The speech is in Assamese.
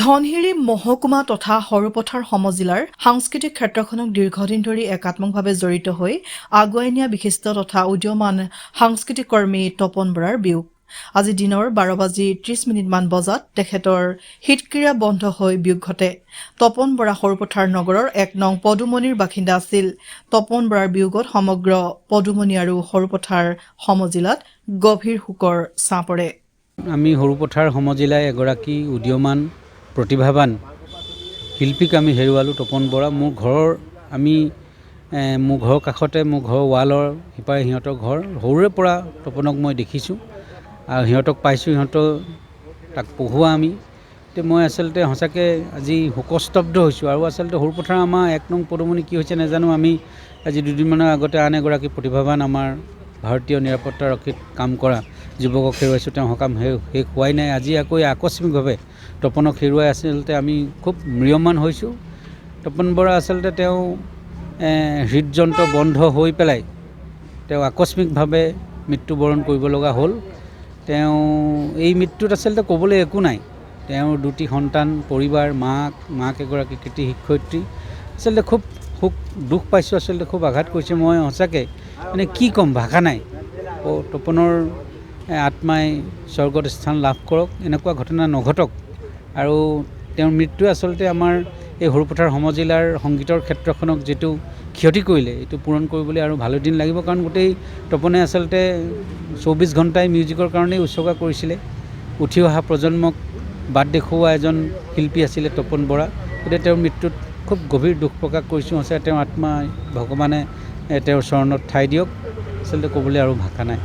ধনশিৰি মহকুমা তথা সৰুপথাৰ সমজিলাৰ সাংস্কৃতিক ক্ষেত্ৰখনক দীৰ্ঘদিন ধৰি একাত্মকভাৱে জড়িত হৈ আগুৱাই নিয়া বিশিষ্ট তথা উদীয়মান সাংস্কৃতিক কৰ্মী তপন বৰাৰ বিয়োগ আজি দিনৰ 12:30 বজাত তেখেতৰ হৃদক্ৰিয়া বন্ধ হৈ বিয়োগ ঘটে। তপন বৰা সৰুপথাৰ নগৰৰ 1 নং পদুমনিৰ বাসিন্দা আছিল। তপন বৰাৰ বিয়োগত সমগ্ৰ পদুমনি আৰু সৰুপথাৰ সমজিলাত গভীৰ শোকৰ ছাঁ পৰে। আমি সৰুপথাৰ সমজিলাই এগৰাকী উদীয়মান প্ৰতিভাৱান শিল্পীক আমি হেৰুৱালোঁ। তপন বৰা মোৰ ঘৰৰ কাষতে মোৰ ঘৰৰ ৱালৰ সিপাৰে সিহঁতৰ ঘৰ। সৰুৰে পৰা তপনক মই দেখিছোঁ আৰু সিহঁতক পাইছোঁ, তাক পঢ়োৱা আমি। এতিয়া মই আচলতে সঁচাকৈ আজি শোকস্তব্ধ হৈছোঁ। আৰু আচলতে সৰুপথাৰ আমাৰ 1 নং পদুমনি কি হৈছে নাজানো। আমি আজি দুদিনমানৰ আগতে আন এগৰাকী প্ৰতিভাৱান আমাৰ ভাৰতীয় নিৰাপত্তাৰক্ষীত কাম কৰা যুৱকক হেৰুৱাইছোঁ। তেওঁ সকাম শেষ হোৱাই নাই। আজি আকৌ আকস্মিকভাৱে তপনক হেৰুৱাই আচলতে আমি খুব ম্ৰিয়মান হৈছোঁ। তপন বৰা আচলতে তেওঁ হৃদযন্ত্ৰ বন্ধ হৈ পেলাই তেওঁ আকস্মিকভাৱে মৃত্যুবৰণ কৰিব লগা হ'ল। তেওঁ এই মৃত্যুত আচলতে ক'বলৈ একো নাই। তেওঁৰ 2টি সন্তান, পৰিবাৰ, মাক এগৰাকী কৃতি শিক্ষয়িত্ৰী। আচলতে খুব দুখ পাইছোঁ, আচলতে খুব আঘাত কৰিছে। মই সঁচাকৈ কি ক'ম, ভাষা নাই। তপনৰ আত্মাই স্বৰ্গত স্থান লাভ কৰক, এনেকুৱা ঘটনা নঘটক। আৰু তেওঁৰ মৃত্যুৱে আচলতে আমাৰ এই সৰুপথাৰ সমজিলাৰ সংগীতৰ ক্ষেত্ৰখনক যিটো ক্ষতি কৰিলে, এইটো পূৰণ কৰিবলৈ আৰু ভালেদিন লাগিব। কাৰণ গোটেই তপনে আচলতে 24 ঘণ্টাই মিউজিকৰ কাৰণেই উৎসৰ্গা কৰিছিলে। উঠি অহা প্ৰজন্মক বাট দেখুওৱা এজন শিল্পী আছিলে তপন বৰা। গতিকে তেওঁৰ মৃত্যুত খুব গভীৰ দুখ প্ৰকাশ কৰিছোঁ। সঁচাকৈ তেওঁৰ আত্মা ভগৱানে তেওঁৰ চৰণত ঠাই দিয়ক। আচলতে ক'বলৈ আৰু ভাষা নাই।